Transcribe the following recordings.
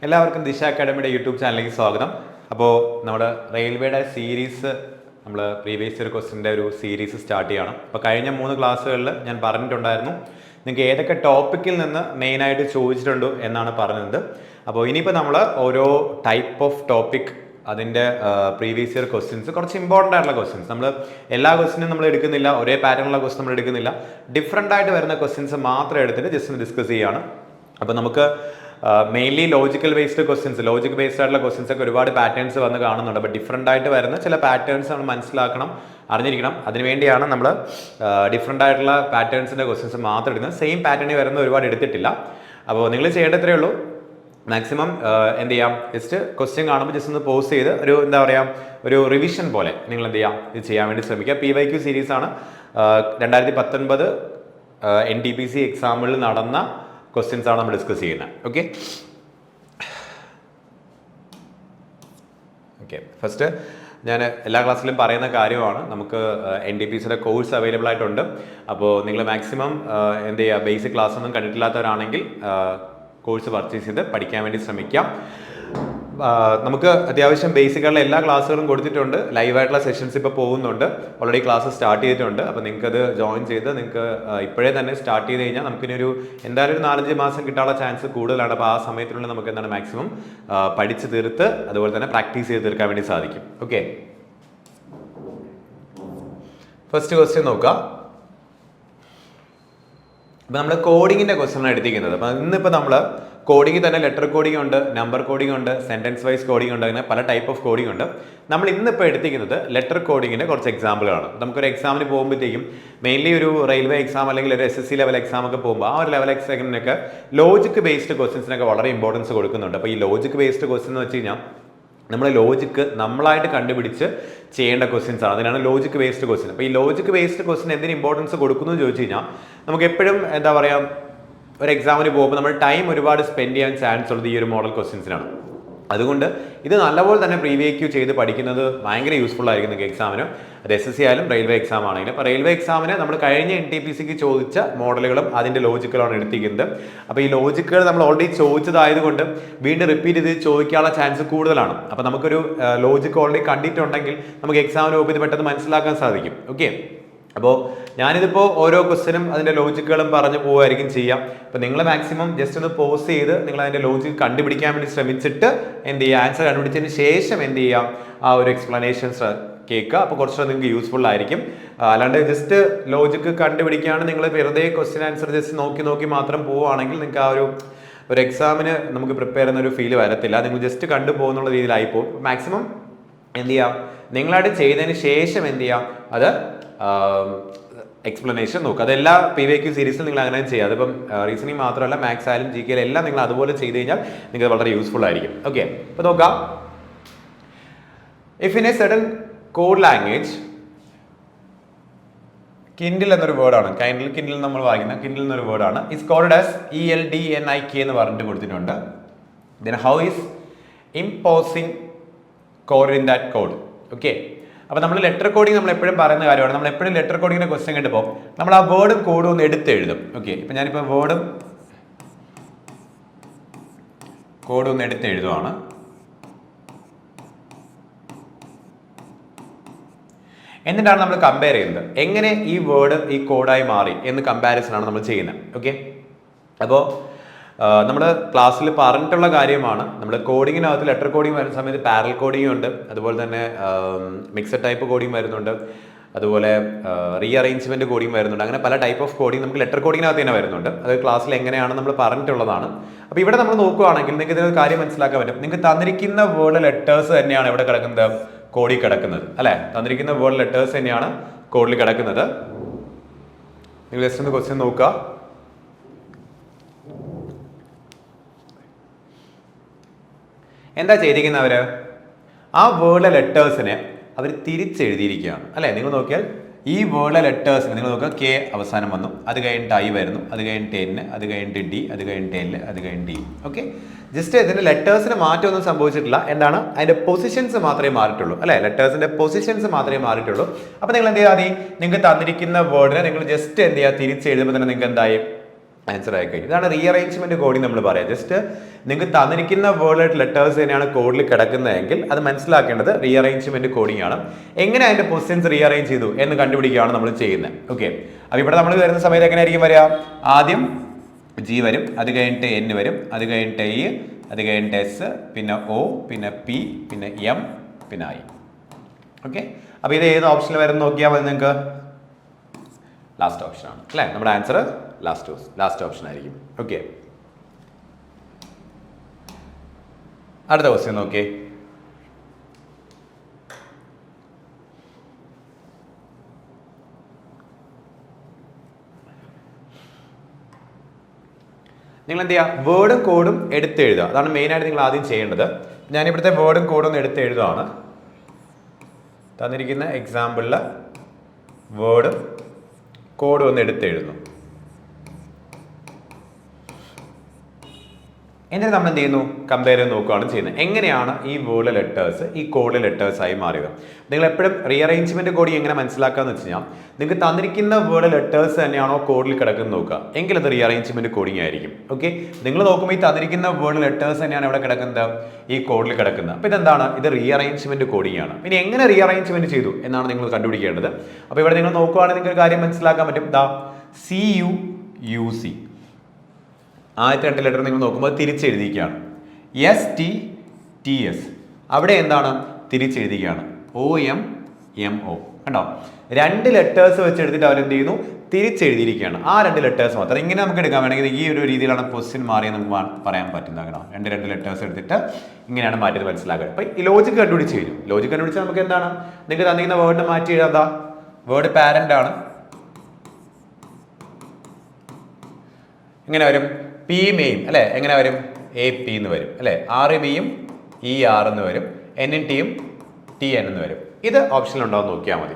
എല്ലാവർക്കും ദിശ അക്കാഡമിയുടെ യൂട്യൂബ് ചാനലിലേക്ക് സ്വാഗതം. അപ്പോൾ നമ്മുടെ റെയിൽവേയുടെ സീരീസ് നമ്മൾ പ്രീവിയസ് ഇയർ ക്വസ്റ്റിൻ്റെ ഒരു സീരീസ് സ്റ്റാർട്ട് ചെയ്യണം. അപ്പോൾ കഴിഞ്ഞ 3 ക്ലാസ്സുകളിൽ ഞാൻ പറഞ്ഞിട്ടുണ്ടായിരുന്നു നിങ്ങൾക്ക് ഏതൊക്കെ ടോപ്പിക്കിൽ നിന്ന് മെയിനായിട്ട് ചോദിച്ചിട്ടുണ്ടോ എന്നാണ് പറഞ്ഞത്. അപ്പോൾ ഇനിയിപ്പോൾ നമ്മൾ ഓരോ ടൈപ്പ് ഓഫ് ടോപ്പിക് അതിൻ്റെ പ്രീവിയസ് ഇയർ ക്വസ്റ്റ്യൻസ് കുറച്ച് ഇമ്പോർട്ടൻ്റ് ആയിട്ടുള്ള ക്വസ്റ്റ്യൻസ് നമ്മൾ എല്ലാ ക്വസ്റ്റിനും നമ്മൾ എടുക്കുന്നില്ല, ഒരേ പാറ്റേണുള്ള ക്വസ്റ്റ്യൻ നമ്മൾ എടുക്കുന്നില്ല, ഡിഫറൻ്റ് ആയിട്ട് വരുന്ന ക്വസ്റ്റ്യൻസ് മാത്രം എടുത്തിട്ട് ജസ്റ്റ് ഒന്ന് ഡിസ്കസ് ചെയ്യുകയാണ്. അപ്പോൾ നമുക്ക് mainly logical based questions, logic based ആയിട്ടുള്ള ക്വസ്റ്റ്യൻസ് ഒക്കെ ഒരുപാട് പാറ്റേൺസ് വന്ന് കാണുന്നുണ്ട്. അപ്പോൾ ഡിഫറൻ്റ് ആയിട്ട് വരുന്ന ചില പാറ്റേൺസ് നമ്മൾ മനസ്സിലാക്കണം, അറിഞ്ഞിരിക്കണം. അതിനുവേണ്ടിയാണ് നമ്മൾ ഡിഫറൻ്റ് ആയിട്ടുള്ള പാറ്റേൺസിൻ്റെ ക്വസ്റ്റ്യൻസ് മാത്രം എടുക്കുന്നത്. സെയിം പാറ്റേണിൽ വരുന്ന ഒരുപാട് എടുത്തിട്ടില്ല. അപ്പോൾ നിങ്ങൾ ചെയ്യേണ്ടത്രേ ഉള്ളൂ, മാക്സിമം എന്ത് ചെയ്യാം, ജസ്റ്റ് ക്വസ്റ്റ്യൻ കാണുമ്പോൾ ജസ്റ്റ് ഒന്ന് പോസ് ചെയ്ത് ഒരു എന്താ പറയുക ഒരു റിവിഷൻ പോലെ നിങ്ങൾ എന്ത് ചെയ്യാം ഇത് ചെയ്യാൻ വേണ്ടി ശ്രമിക്കുക. PYQ സീരീസ് ആണ്. 2019 NTPC എക്സാമിൽ നടന്ന ക്വസ്റ്റ്യൻസ് ആണ് നമ്മൾ ഡിസ്കസ് ചെയ്യുന്നത്. ഓക്കെ, ഫസ്റ്റ് ഞാൻ എല്ലാ ക്ലാസ്സിലും പറയുന്ന കാര്യമാണ്, നമുക്ക് NTPCയുടെ കോഴ്സ് അവൈലബിൾ ആയിട്ടുണ്ട്. അപ്പോൾ നിങ്ങൾ മാക്സിമം എന്ത് ചെയ്യുക, ബേസിക് ക്ലാസ് ഒന്നും കണ്ടിട്ടില്ലാത്തവരാണെങ്കിൽ കോഴ്സ് പർച്ചേസ് ചെയ്ത് പഠിക്കാൻ വേണ്ടി ശ്രമിക്കാം. നമുക്ക് അത്യാവശ്യം ബേസിക്കായിട്ടുള്ള എല്ലാ ക്ലാസ്സുകളും കൊടുത്തിട്ടുണ്ട്. ലൈവായിട്ടുള്ള സെഷൻസ് ഇപ്പോൾ പോകുന്നുണ്ട്, ഓൾറെഡി ക്ലാസ് സ്റ്റാർട്ട് ചെയ്തിട്ടുണ്ട്. അപ്പോൾ നിങ്ങൾക്കത് ജോയിൻ ചെയ്ത് നിങ്ങൾക്ക് ഇപ്പോഴേ തന്നെ സ്റ്റാർട്ട് ചെയ്ത് കഴിഞ്ഞാൽ നമുക്കിനി എന്തായാലും ഒരു 4-5 മാസം കിട്ടാനുള്ള ചാൻസ് കൂടുതലാണ്. അപ്പോൾ ആ സമയത്തിനുള്ളിൽ നമുക്ക് എന്താണ് മാക്സിമം പഠിച്ച് തീർത്ത് അതുപോലെ തന്നെ പ്രാക്ടീസ് ചെയ്ത് തീർക്കാൻ വേണ്ടി സാധിക്കും. ഓക്കെ, ഫസ്റ്റ് ക്വസ്റ്റ്യൻ നോക്കാം. അപ്പോൾ നമ്മൾ കോഡിങ്ങിൻ്റെ ക്വസ്റ്റ്യനാണ് എടുത്തിരിക്കുന്നത്. അപ്പോൾ ഇന്നിപ്പോൾ നമ്മൾ കോഡിങ് തന്നെ ലെറ്റർ കോഡിംഗ് ഉണ്ട്, നമ്പർ കോഡിംഗ് ഉണ്ട്, സെൻറ്റൻസ് വൈസ് കോഡിംഗ് ഉണ്ട്, അങ്ങനെ പല ടൈപ്പ് ഓഫ് കോഡിംഗ് ഉണ്ട്. നമ്മൾ ഇന്നിപ്പോൾ എടുത്തിരിക്കുന്നത് ലെറ്റർ കോഡിങ്ങിൻ്റെ കുറച്ച് എക്സാമ്പിളാണ്. നമുക്കൊരു എക്സാമിന് പോകുമ്പോഴത്തേക്കും മെയിൻലി ഒരു റെയിൽവേ എക്സാം അല്ലെങ്കിൽ ഒരു SSC ലെവൽ എക്സാം ഒക്കെ പോകുമ്പോൾ ആ ഒരു ലെവൽ എക്സാമിനൊക്കെ ലോജിക് ബേസ്ഡ് ക്വസ്റ്റ്യൻസിനൊക്കെ വളരെ ഇമ്പോർട്ടൻസ് കൊടുക്കുന്നുണ്ട്. അപ്പോൾ ഈ ലോജിക് ബേസ്ഡ് ക്വസ്റ്റ്യൻ എന്ന് വെച്ച് കഴിഞ്ഞാൽ നമ്മുടെ ലോജിക്ക് നമ്മളായിട്ട് കണ്ടുപിടിച്ച് ചെയ്യേണ്ട ക്വസ്റ്റ്യൻസ് ആണ്, അതിനാണ് ലോജിക് ബേസ്ഡ് ക്വസ്റ്റ്യൻ. അപ്പോൾ ഈ ലോജിക് ബേസ്ഡ് ക്വസ്റ്റ്യൻ എന്തിന് ഇമ്പോർട്ടൻസ് കൊടുക്കുന്നു എന്ന് ചോദിച്ചു കഴിഞ്ഞാൽ നമുക്ക് എപ്പോഴും എന്താ പറയുക ഒരു എക്സാമിന് പോകുമ്പോൾ നമ്മൾ ടൈം ഒരുപാട് സ്പെൻഡ് ചെയ്യാൻ ചാൻസ് ഉള്ളത് ഈ ഒരു മോഡൽ ക്വസ്റ്റ്യൻസിനാണ്. അതുകൊണ്ട് ഇത് നല്ലപോലെ തന്നെ PYQ ചെയ്ത് പഠിക്കുന്നത് ഭയങ്കര യൂസ്ഫുൾ ആയിരിക്കും നിങ്ങൾക്ക് എക്സാമിന്. അത് SSC ആയാലും റെയിൽവേ എക്സാം ആണെങ്കിലും. അപ്പോൾ റെയിൽവേ എക്സാമിന് നമ്മൾ കഴിഞ്ഞ NTPCക്ക് ചോദിച്ച മോഡലുകളും അതിൻ്റെ ലോജിക്കുകളാണ് എടുത്തിരിക്കുന്നത്. അപ്പോൾ ഈ ലോജിക്കുകൾ നമ്മൾ ഓൾറെഡി ചോദിച്ചതായതുകൊണ്ട് വീണ്ടും റിപ്പീറ്റ് ചെയ്ത് ചോദിക്കാനുള്ള ചാൻസ് കൂടുതലാണ്. അപ്പോൾ നമുക്കൊരു ലോജിക്ക് ഓൾറെഡി കണ്ടിട്ടുണ്ടെങ്കിൽ നമുക്ക് എക്സാമിന് പോകുമ്പോൾ ഇത് പെട്ടെന്ന് മനസ്സിലാക്കാൻ സാധിക്കും. ഓക്കെ, അപ്പോൾ ഞാനിതിപ്പോൾ ഓരോ ക്വസ്റ്റ്യനും അതിൻ്റെ ലോജിക്കുകളും പറഞ്ഞു പോവുമായിരിക്കും ചെയ്യാം. അപ്പോൾ നിങ്ങൾ മാക്സിമം ജസ്റ്റ് ഒന്ന് പോസ് ചെയ്ത് നിങ്ങൾ അതിൻ്റെ ലോജിക്ക് കണ്ടുപിടിക്കാൻ വേണ്ടി ശ്രമിച്ചിട്ട് എന്ത് ചെയ്യുക, ആൻസർ കണ്ടുപിടിച്ചതിന് ശേഷം എന്ത് ചെയ്യാം ആ ഒരു എക്സ്പ്ലനേഷൻസ് കേൾക്കുക. അപ്പോൾ കുറച്ചുകൂടെ നിങ്ങൾക്ക് യൂസ്ഫുൾ ആയിരിക്കും. അല്ലാണ്ട് ജസ്റ്റ് ലോജിക്ക് കണ്ടുപിടിക്കുകയാണ് നിങ്ങൾ വെറുതെ ക്വസ്റ്റ്യൻ ആൻസർ ജസ്റ്റ് നോക്കി മാത്രം പോവുകയാണെങ്കിൽ നിങ്ങൾക്ക് ആ ഒരു എക്സാമിന് നമുക്ക് പ്രിപ്പയർ ചെയ്യുന്ന ഒരു ഫീൽ വരത്തില്ല. നിങ്ങൾ ജസ്റ്റ് കണ്ടു പോകുന്നുള്ള രീതിയിലായിപ്പോൾ മാക്സിമം എന്ത് ചെയ്യാം നിങ്ങളായിട്ട് ചെയ്തതിന് ശേഷം എന്ത് ചെയ്യാം അത് എക്സ്പ്ലനേഷൻ നോക്കുക. അതെല്ലാ PYQ സീരീസിലും നിങ്ങൾ അങ്ങനെ ചെയ്യുക. അതിപ്പം റീസണിങ് മാത്രമല്ല, മാത്സ് ആയാലും GK എല്ലാം നിങ്ങൾ അതുപോലെ ചെയ്ത് കഴിഞ്ഞാൽ നിങ്ങൾക്ക് വളരെ യൂസ്ഫുൾ ആയിരിക്കും. ഓക്കെ, അപ്പോൾ നോക്കാം. If in A sudden code language, Kindle എന്നൊരു വേർഡാണ്, കിൻഡിൽ നമ്മൾ വായിക്കുന്ന കിൻഡിൽ എന്നൊരു വേർഡാണ്, ഇസ് കോൾഡ് ആസ് ELDNIK എന്ന് പറഞ്ഞിട്ട് കൊടുത്തിട്ടുണ്ട്. Then how is imposing code in that code. Okay, അപ്പോൾ നമ്മൾ ലെറ്റർ കോഡിങ് നമ്മൾ എപ്പോഴും പറയുന്ന കാര്യമാണ്. നമ്മൾ എപ്പോഴും ലെറ്റർ കോഡിങ്ങിൻ്റെ ക്വസ്റ്റ്യൻ കണ്ടപ്പോൾ നമ്മൾ ആ വേർഡും കോഡും ഒന്ന് എടുത്തെഴുതും. ഓക്കെ, ഇപ്പം ഞാനിപ്പോൾ വേർഡും കോഡും ഒന്ന് എടുത്തെഴുതുവാണ്. എന്നിട്ടാണ് നമ്മൾ കമ്പയർ ചെയ്യുന്നത്, എങ്ങനെ ഈ വേർഡ് ഈ കോഡായി മാറി എന്ന് കമ്പാരിസൺ ആണ് നമ്മൾ ചെയ്യുന്നത്. ഓക്കെ, അപ്പോൾ നമ്മൾ ക്ലാസ്സിൽ പറഞ്ഞിട്ടുള്ള കാര്യമാണ്. നമ്മൾ കോഡിങ്ങിനകത്ത് ലെറ്റർ കോഡിങ് വരുന്ന സമയത്ത് പാരൽ കോഡിങ് ഉണ്ട്, അതുപോലെ തന്നെ മിക്സഡ് ടൈപ്പ് കോഡിങ് വരുന്നുണ്ട്, അതുപോലെ റീഅറേഞ്ച്മെന്റ് കോഡിങ് വരുന്നുണ്ട്. അങ്ങനെ പല ടൈപ്പ് ഓഫ് കോഡിങ് നമുക്ക് ലെറ്റർ കോഡിങ്ങിനകത്ത് തന്നെ വരുന്നുണ്ട്. അത് ക്ലാസ്സിൽ എങ്ങനെയാണ് നമ്മൾ പറഞ്ഞിട്ടുള്ളതാണ്. അപ്പോൾ ഇവിടെ നമ്മൾ നോക്കുകയാണെങ്കിൽ നിങ്ങൾക്ക് ഇതിനൊരു കാര്യം മനസ്സിലാക്കാൻ പറ്റും. നിങ്ങൾക്ക് തന്നിരിക്കുന്ന വേർഡ് ലെറ്റേഴ്സ് തന്നെയാണ് ഇവിടെ കിടക്കുന്നത്, കോഡിൽ കിടക്കുന്നത് അല്ലേ. തന്നിരിക്കുന്ന വേർഡ് ലെറ്റേഴ്സ് തന്നെയാണ് കോഡിൽ കിടക്കുന്നത്. നിങ്ങൾ ജസ്റ്റ് ഒന്ന് ക്വസ്റ്റ്യൻ നോക്കുക. എന്താ ചെയ്തിരിക്കുന്നവർ, ആ വേർഡിലെ ലെറ്റേഴ്സിനെ അവർ തിരിച്ചെഴുതിയിരിക്കുകയാണ് അല്ലേ. നിങ്ങൾ നോക്കിയാൽ ഈ വേർഡിലെ ലെറ്റേഴ്സിന് നിങ്ങൾ നോക്കുക, K അവസാനം വന്നു, അത് കഴിഞ്ഞിട്ട് I വരുന്നു, അത് കഴിഞ്ഞിട്ട് N, അത് കഴിഞ്ഞിട്ട് D, അത് കഴിഞ്ഞിട്ട് L, അത് കഴിഞ്ഞിട്ട് E. ഓക്കെ, ജസ്റ്റ് ഇതിൻ്റെ ലെറ്റേഴ്സിന് മാറ്റമൊന്നും സംഭവിച്ചിട്ടില്ല. എന്താണ്, അതിൻ്റെ പൊസിഷൻസ് മാത്രമേ മാറിയിട്ടുള്ളൂ അല്ലേ. ലെറ്റേഴ്സിൻ്റെ പൊസിഷൻസ് മാത്രമേ മാറിയിട്ടുള്ളൂ. അപ്പോൾ നിങ്ങൾ എന്ത് ചെയ്യാതെ നിങ്ങൾക്ക് തന്നിരിക്കുന്ന വേർഡിനെ നിങ്ങൾ ജസ്റ്റ് എന്ത് ചെയ്യുക തിരിച്ചെഴുതുമ്പോൾ തന്നെ നിങ്ങൾക്ക് എന്തായി ആൻസർ ആയി കഴിഞ്ഞു. ഇതാണ് റീഅറേഞ്ച്മെന്റ് കോഡിംഗ് നമ്മൾ പറയാം. ജസ്റ്റ് നിങ്ങൾക്ക് തന്നിരിക്കുന്ന വേർഡ് ലെറ്റേഴ്സ് തന്നെയാണ് കോഡിൽ കിടക്കുന്നതെങ്കിൽ അത് മനസ്സിലാക്കേണ്ടത് റീഅറേഞ്ച്മെന്റ് കോഡിംഗ് ആണ്. എങ്ങനെ അതിന്റെ പൊസിഷൻസ് റീഅറേഞ്ച് ചെയ്തു എന്ന് കണ്ടുപിടിക്കുകയാണ് നമ്മൾ ചെയ്യുന്നത്. ഓക്കെ, അപ്പോൾ ഇവിടെ നമ്മൾ വരുന്ന സമയത്ത് എങ്ങനെയായിരിക്കും വരിക? ആദ്യം ജി വരും, അത് കഴിഞ്ഞിട്ട് എൻ വരും, അത് കഴിഞ്ഞിട്ട് ഇ, അത് കഴിഞ്ഞിട്ട് എസ്, പിന്നെ ഒ, പിന്നെ പി, പിന്നെ എം, പിന്നെ ഐ. ഓക്കെ, അപ്പോൾ ഇത് ഏത് ഓപ്ഷനിൽ വരുന്ന നോക്കിയാൽ മതി നിങ്ങൾക്ക്. ലാസ്റ്റ് ഓപ്ഷൻ ആണ് അല്ലേ? നമ്മുടെ ആൻസർ ലാസ്റ്റ് ഓപ്ഷൻ ആയിരിക്കും. ഓക്കെ, അടുത്ത ക്വസ്റ്റ്യൻ നോക്കിയേ. നിങ്ങൾ എന്ത് ചെയ്യുക? വേർഡും കോഡും എടുത്ത് എഴുതുക. അതാണ് മെയിനായിട്ട് നിങ്ങൾ ആദ്യം ചെയ്യേണ്ടത്. ഞാനിവിടുത്തെ വേർഡും കോഡും ഒന്ന് എടുത്ത് എഴുതുകയാണ്. തന്നിരിക്കുന്ന എക്സാമ്പിളിൽ വേർഡും കോഡും ഒന്ന് എടുത്ത് എഴുതുന്നു. എന്നിട്ട് നമ്മൾ എന്ത് ചെയ്യുന്നു? കമ്പയർ ചെയ്ത് നോക്കുകയാണ് ചെയ്യുന്നത്. എങ്ങനെയാണ് ഈ വേർഡ് ലെറ്റേഴ്സ് ഈ കോഡ് ലെറ്റേഴ്സ് ആയി മാറിയത്? നിങ്ങൾ എപ്പോഴും റീഅറേഞ്ച്മെന്റ് കോഡിംഗ് എങ്ങനെ മനസ്സിലാക്കാന്ന് വെച്ച് കഴിഞ്ഞാൽ, നിങ്ങൾക്ക് തന്നിരിക്കുന്ന വേർഡ് ലെറ്റേഴ്സ് തന്നെയാണോ കോഡിൽ കിടക്കുന്നത് നോക്കുക, എങ്കിൽ അത് റീഅറേഞ്ച്മെന്റ് കോഡിംഗ് ആയിരിക്കും. ഓക്കെ, നിങ്ങൾ നോക്കുമ്പോൾ ഈ തന്നിരിക്കുന്ന വേർഡ് ലെറ്റേഴ്സ് തന്നെയാണ് ഇവിടെ കിടക്കുന്നത്, ഈ കോഡിൽ കിടക്കുന്നത്. അപ്പോൾ ഇതെന്താണ്? ഇത് റീഅറേഞ്ച്മെന്റ് കോഡിംഗ് ആണ്. ഇനി എങ്ങനെ റീഅറേഞ്ച്മെന്റ് ചെയ്തു എന്നാണ് നിങ്ങൾ കണ്ടുപിടിക്കേണ്ടത്. അപ്പോൾ ഇവിടെ നിങ്ങൾ നോക്കുകയാണെങ്കിൽ നിങ്ങൾക്ക് ഒരു കാര്യം മനസ്സിലാക്കാൻ പറ്റും. CUC ആദ്യത്തെ 2 ലെറ്റർ നിങ്ങൾ നോക്കുമ്പോൾ തിരിച്ചെഴുതിക്കുകയാണ്. STTS അവിടെ എന്താണ്? തിരിച്ചെഴുതിക്കുകയാണ്. OMMO കണ്ടോ? 2 ലെറ്റേഴ്സ് വെച്ച് എടുത്തിട്ട് അവരെന്ത് ചെയ്യുന്നു? തിരിച്ചെഴുതിയിരിക്കുകയാണ്. ആ 2 ലെറ്റേഴ്സ് മാത്രം. ഇങ്ങനെ നമുക്ക് എടുക്കാൻ വേണമെങ്കിൽ ഈ ഒരു രീതിയിലാണ് പൊസിഷൻ മാറിയെന്ന് നമുക്ക് പറയാൻ പറ്റുന്നത്. കേട്ടോ, 2 ലെറ്റേഴ്സ് എടുത്തിട്ട് ഇങ്ങനെയാണ് മാറ്റിയത് മനസ്സിലാക്കുക. അപ്പം ഈ ലോജിക്ക് കണ്ടുപിടിച്ച് കഴിഞ്ഞു. ലോജിക്ക് കണ്ടുപിടിച്ചാൽ നമുക്ക് എന്താണ്? നിങ്ങൾക്ക് തന്നിരിക്കുന്ന വേർഡ് മാറ്റി എഴുതാ. വേർഡ് പാരന്റ് ആണ്. എങ്ങനെ വരും? പിയും എയും അല്ലേ? എങ്ങനെ വരും? AP എന്ന് വരും അല്ലേ? RBയും ER എന്ന് വരും. NNTയും TN എന്ന് വരും. ഇത് ഓപ്ഷനിൽ ഉണ്ടാവും, നോക്കിയാൽ മതി.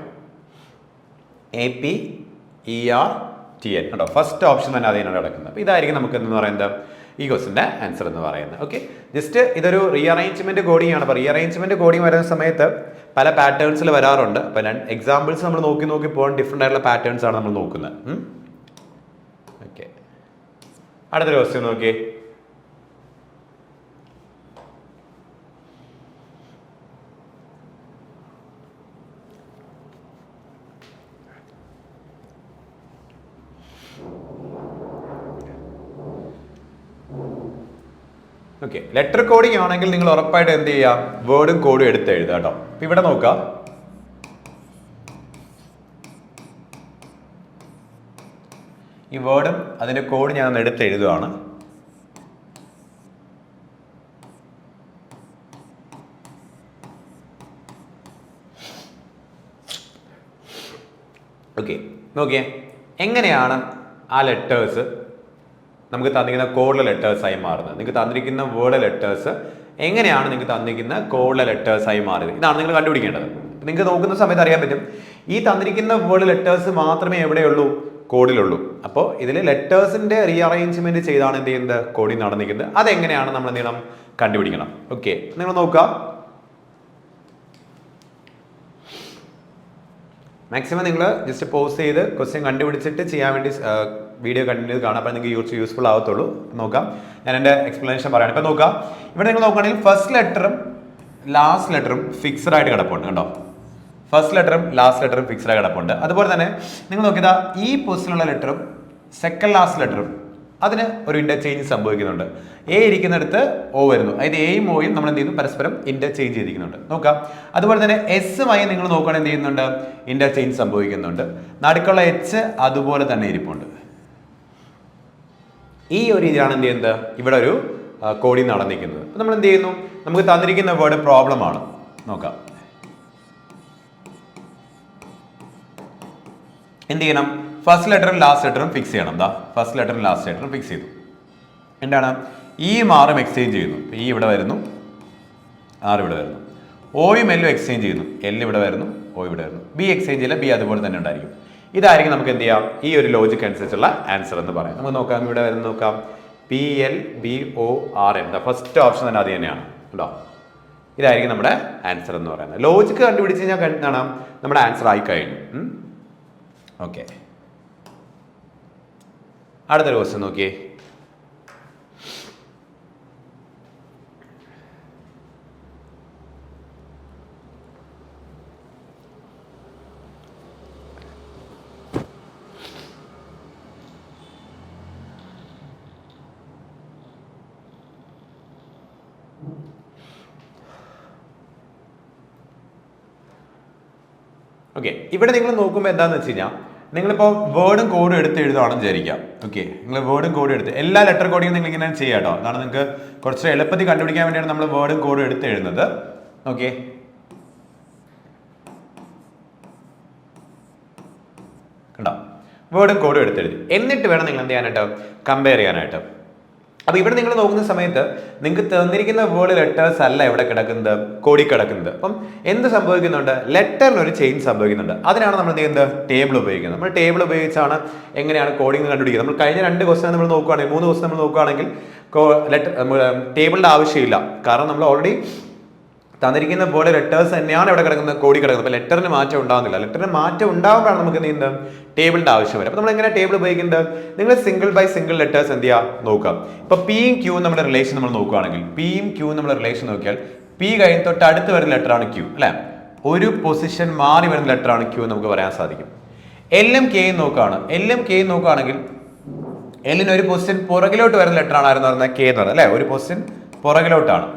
AP ER TN കേട്ടോ, ഫസ്റ്റ് ഓപ്ഷൻ തന്നെ അതിനോട് കിടക്കുന്നത്. അപ്പോൾ ഇതായിരിക്കും നമുക്ക് എന്ന് പറയുന്നത് ഈ ക്വസ്റ്റിൻ്റെ ആൻസർ എന്ന് പറയുന്നത്. ഓക്കെ, ജസ്റ്റ് ഇതൊരു റീഅറേഞ്ച്മെന്റ് കോഡിംഗ് ആണ്. അപ്പോൾ റീഅറേഞ്ച്മെന്റ് കോഡിംഗ് വരുന്ന സമയത്ത് പല പാറ്റേൺസിൽ വരാറുണ്ട്. അപ്പോൾ എക്സാമ്പിൾസ് നമ്മൾ നോക്കി പോകാൻ ഡിഫറെൻ്റ് ആയിട്ടുള്ള പാറ്റേൺസ് ആണ് നമ്മൾ നോക്കുന്നത്. ഓക്കെ, അടുത്തൊരു ക്വസ്റ്റ്യൻ നോക്കിയേ. ഓക്കെ, ലെറ്റർ കോഡിംഗ് ആണെങ്കിൽ നിങ്ങൾ ഉറപ്പായിട്ട് എന്ത് ചെയ്യാം? വേർഡും കോഡും എടുത്ത് എഴുതുക കേട്ടോ. അപ്പൊ ഇവിടെ നോക്കാം. ഈ വേർഡും അതിന്റെ കോഡ് ഞാൻ ഒന്ന് എടുത്ത് എഴുതുകയാണ്. ഓക്കെ, നോക്കിയേ എങ്ങനെയാണ് ആ ലെറ്റേഴ്സ് നമുക്ക് തന്നിരിക്കുന്ന കോഡിലെ ലെറ്റേഴ്സായി മാറുന്നത്. നിങ്ങൾക്ക് തന്നിരിക്കുന്ന വേർഡ് ലെറ്റേഴ്സ് എങ്ങനെയാണ് നിങ്ങൾക്ക് തന്നിരിക്കുന്ന കോഡിലെ ലെറ്റേഴ്സായി മാറിയത്? ഇതാണ് നിങ്ങൾ കണ്ടുപിടിക്കേണ്ടത്. നിങ്ങൾക്ക് നോക്കുന്ന സമയത്ത് അറിയാൻ പറ്റും, ഈ തന്നിരിക്കുന്ന വേർഡ് ലെറ്റേഴ്സ് മാത്രമേ എവിടെയുള്ളൂ? കോഡിലുള്ളൂ. അപ്പോൾ ഇതിൽ ലെറ്റേഴ്സിന്റെ റീഅറേഞ്ച്മെന്റ് ചെയ്താണ് എന്ത് ചെയ്യുന്നത്? കോഡിൽ നടന്നിരിക്കുന്നത്. അതെങ്ങനെയാണ് നമ്മൾ എന്ത് ചെയ്യണം? കണ്ടുപിടിക്കണം. ഓക്കെ, നിങ്ങൾ നോക്കുക. മാക്സിമം നിങ്ങൾ ജസ്റ്റ് പോസ് ചെയ്ത് ക്വസ്റ്റ്യൻ കണ്ടുപിടിച്ചിട്ട് ചെയ്യാൻ വേണ്ടി വീഡിയോ കണ്ടിന്യൂ കാണാം. അപ്പോൾ നിങ്ങൾക്ക് യൂസ്ഫുൾ ആവത്തുള്ളൂ. നോക്കാം, ഞാൻ എൻ്റെ എക്സ്പ്ലനേഷൻ പറയാം. ഇപ്പം നോക്കാം, ഇവിടെ നിങ്ങൾ നോക്കുകയാണെങ്കിൽ ഫസ്റ്റ് ലെറ്ററും ലാസ്റ്റ് ലെറ്ററും ഫിക്സഡ് ആയിട്ട് കിടപ്പുണ്ട് കണ്ടോ. ഫസ്റ്റ് ലെറ്ററും ലാസ്റ്റ് ലെറ്ററും ഫിക്സഡ് ആയി കിടപ്പുണ്ട്. അതുപോലെ തന്നെ നിങ്ങൾ നോക്കിയതാ ഈ പൊസിഷനിലുള്ള ലെറ്ററും സെക്കൻഡ് ലാസ്റ്റ് ലെറ്ററും അതിന് ഒരു ഇന്റർചേഞ്ച് സംഭവിക്കുന്നുണ്ട്. എ ഇരിക്കുന്നിടത്ത് O വരുന്നു. അതായത് എയും ഓയും നമ്മൾ എന്ത് ചെയ്യുന്നു? പരസ്പരം ഇന്റർചേഞ്ച് ചെയ്തിരിക്കുന്നുണ്ട്. നോക്കാം, അതുപോലെ തന്നെ എസുമായി നിങ്ങൾ നോക്കുകയാണെങ്കിൽ എന്ത് ചെയ്യുന്നുണ്ട്? ഇന്റർചേഞ്ച് സംഭവിക്കുന്നുണ്ട്. നടുക്കുള്ള H അതുപോലെ തന്നെ ഇരിപ്പുണ്ട്. ഈ ഒരു രീതിയാണ് എന്ത് ചെയ്യുന്നത്? ഇവിടെ ഒരു കോഡിംഗ് നടന്നിരിക്കുന്നത്. അപ്പോൾ നമ്മൾ എന്ത് ചെയ്യുന്നു? നമുക്ക് തന്നിരിക്കുന്ന വേർഡ് പ്രോബ്ലം ആണ്. നോക്കാം, എന്ത് ചെയ്യണം? ഫസ്റ്റ് ലെറ്ററും ലാസ്റ്റ് ലെറ്ററും ഫിക്സ് ചെയ്യണം. ഫസ്റ്റ് ലെറ്ററും ലാസ്റ്റ് ലെറ്ററും ഫിക്സ് ചെയ്തു. എന്താണ്? ഇയും ആറും എക്സ്ചേഞ്ച് ചെയ്യുന്നു. ഇ ഇവിടെ വരുന്നു, ആർ ഇവിടെ വരുന്നു. ഓയും എല്ലും എക്സ്ചേഞ്ച് ചെയ്യുന്നു. എൽ ഇവിടെ വരുന്നു, O ഇവിടെ വരുന്നു. ബി എക്സ്ചേഞ്ച് ചെയ്യില്ല, ബി അതുപോലെ തന്നെ ഉണ്ടായിരിക്കും. ഇതായിരിക്കും നമുക്ക് എന്ത് ചെയ്യാം? ഈ ഒരു ലോജിക്ക് അനുസരിച്ചുള്ള ആൻസർ എന്ന് പറയാം. നമുക്ക് നോക്കാം, ഇവിടെ വരുന്ന നോക്കാം. PLBORN ഫസ്റ്റ് ഓപ്ഷൻ തന്നെ അത് തന്നെയാണ് കേട്ടോ. ഇതായിരിക്കും നമ്മുടെ ആൻസർ എന്ന് പറയുന്നത്. ലോജിക്ക് കണ്ടുപിടിച്ച് കഴിഞ്ഞാൽ എന്താണ്? നമ്മുടെ ആൻസർ ആയി കഴിഞ്ഞു. ഓക്കെ, അടുത്തൊരു ക്വസ്റ്റ്യൻ നോക്കിയേ. ഓക്കെ, ഇവിടെ നിങ്ങൾ നോക്കുമ്പോൾ എന്താണെന്ന് വെച്ച് കഴിഞ്ഞാൽ നിങ്ങളിപ്പോൾ വേർഡും കോഡും എടുത്ത് എഴുതുകയാണെന്ന് വിചാരിക്കാം. ഓക്കെ, നിങ്ങൾ വേർഡും കോഡും എടുത്ത് എല്ലാ ലെറ്റർ കോഡിങ്ങും നിങ്ങൾ ഇങ്ങനെ ചെയ്യാം കേട്ടോ. അതാണ് നിങ്ങൾക്ക് കുറച്ച് എളുപ്പത്തിൽ കണ്ടുപിടിക്കാൻ വേണ്ടിയാണ് നമ്മൾ വേർഡും കോഡും എടുത്ത് എഴുതുന്നത്. ഓക്കെ, കണ്ടോ, വേർഡും കോഡും എടുത്തെഴുതി. എന്നിട്ട് വേണം നിങ്ങൾ എന്ത് ചെയ്യാനായിട്ട്, കമ്പയർ ചെയ്യാനായിട്ട്. അപ്പൊ ഇവിടെ നിങ്ങൾ നോക്കുന്ന സമയത്ത് നിങ്ങൾക്ക് തന്നിരിക്കുന്ന വേർഡ് ലെറ്റേഴ്സ് അല്ല ഇവിടെ കിടക്കുന്നത്, കോഡിൽ കിടക്കുന്നത്. അപ്പം എന്ത് സംഭവിക്കുന്നുണ്ട്, ലെറ്ററിന് ഒരു ചേഞ്ച് സംഭവിക്കുന്നുണ്ട്. അതിനാണ് നമ്മൾ എന്ത് ചെയ്യുന്നത്, ടേബിൾ ഉപയോഗിക്കുന്നത്. നമ്മൾ ടേബിൾ ഉപയോഗിച്ചാണ് എങ്ങനെയാണ് കോഡിംഗ് കണ്ടുപിടിക്കുന്നത്. നമ്മൾ കഴിഞ്ഞ 2 ക്വസ്റ്റൻ നമ്മൾ നോക്കുകയാണെങ്കിൽ 3 ക്വസ്റ്റൻ നമ്മൾ നോക്കുകയാണെങ്കിൽ ടേബിളിന്റെ ആവശ്യമില്ല. കാരണം നമ്മൾ ഓൾറെഡി തന്നിരിക്കുന്ന പോലെ ലെറ്റേഴ്സ് തന്നെയാണ് ഇവിടെ കിടക്കുന്നത്, കോടി കിടക്കുന്നത്. അപ്പോൾ ലെറ്ററിന് മാറ്റം ഉണ്ടാകുന്നില്ല. ലെറ്ററിന് മാറ്റം ഉണ്ടാകുമ്പോഴാണ് നമുക്ക് എന്ത് ചെയ്യുന്നത്, ടേബിളിന്റെ ആവശ്യം വരും. അപ്പോൾ നമ്മൾ എങ്ങനെ ടേബിൾ ഉപയോഗിക്കുന്നത്, നിങ്ങൾ സിംഗിൾ ബൈ സിംഗിൾ ലെറ്റേഴ്സ് എന്ത് ചെയ്യുക നോക്കാം. ഇപ്പോൾ പിയും ക്യൂവും നമ്മുടെ റിലേഷൻ നമ്മൾ നോക്കുകയാണെങ്കിൽ, പിയും ക്യൂവും നമ്മുടെ റിലേഷൻ നോക്കിയാൽ പി കഴിഞ്ഞ് തൊട്ട് അടുത്ത് വരുന്ന ലെറ്ററാണ് ക്യൂ അല്ലേ. ഒരു പൊസിഷൻ മാറി വരുന്ന ലെറ്ററാണ് ക്യൂ നമുക്ക് പറയാൻ സാധിക്കും. എല്ലും കെയും നോക്കുകയാണ്. എല്ലും കെയും നോക്കുകയാണെങ്കിൽ എല്ലിന് ഒരു പൊസിഷൻ പുറകിലോട്ട് വരുന്ന ലെറ്ററാണ് ആരെന്ന് പറയുന്നത്, കെ എന്ന് പറയുന്നത് അല്ലേ. ഒരു പൊസിഷൻ പുറകിലോട്ടാണ്.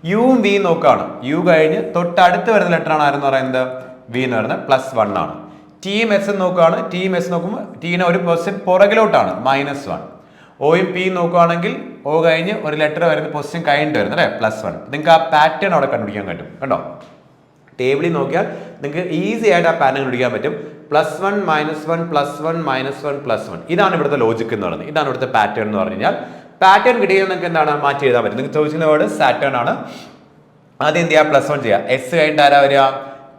യുവും വി നോക്കുകയാണ്. യു കഴിഞ്ഞ് തൊട്ടടുത്ത് വരുന്ന ലെറ്ററാണ് ആരെന്ന് പറയുന്നത്, വി എന്ന് പറയുന്നത് +1 ആണ്. ടിയും എസ് നോക്കുകയാണ്. ടിയും എസ് നോക്കുമ്പോൾ ടീനെ ഒരു പൊസിഷൻ പുറകിലോട്ടാണ് -1. ഓയും പി നോക്കുകയാണെങ്കിൽ ഓ കഴിഞ്ഞ് ഒരു ലെറ്റർ വരുന്ന പൊസിഷൻ കഴിഞ്ഞിട്ട് വരുന്നത് അല്ലേ, +1. നിങ്ങൾക്ക് ആ പാറ്റേൺ അവിടെ കണ്ടുപിടിക്കാൻ പറ്റും. കണ്ടോ, ടേബിളിൽ നോക്കിയാൽ നിങ്ങൾക്ക് ഈസി ആയിട്ട് ആ പാറ്റേൺ കണ്ടുപിടിക്കാൻ പറ്റും. +1 -1 +1 -1 +1. ഇതാണ് ഇവിടുത്തെ ലോജിക് എന്ന് പറയുന്നത്. ഇതാണ് ഇവിടുത്തെ പാറ്റേൺ എന്ന് പറഞ്ഞു കഴിഞ്ഞാൽ. പാറ്റേൺ കിട്ടിയാൽ നിങ്ങൾക്ക് എന്താണ് മാറ്റി എഴുതാൻ പറ്റും. നിങ്ങൾക്ക് ചോദിക്കുന്ന വേർഡ് സാറ്റേൺ ആണ്. ആദ്യം എന്ത് ചെയ്യുക, +1 ചെയ്യുക. എസ് കഴിഞ്ഞിട്ട് ആരാ വരിക,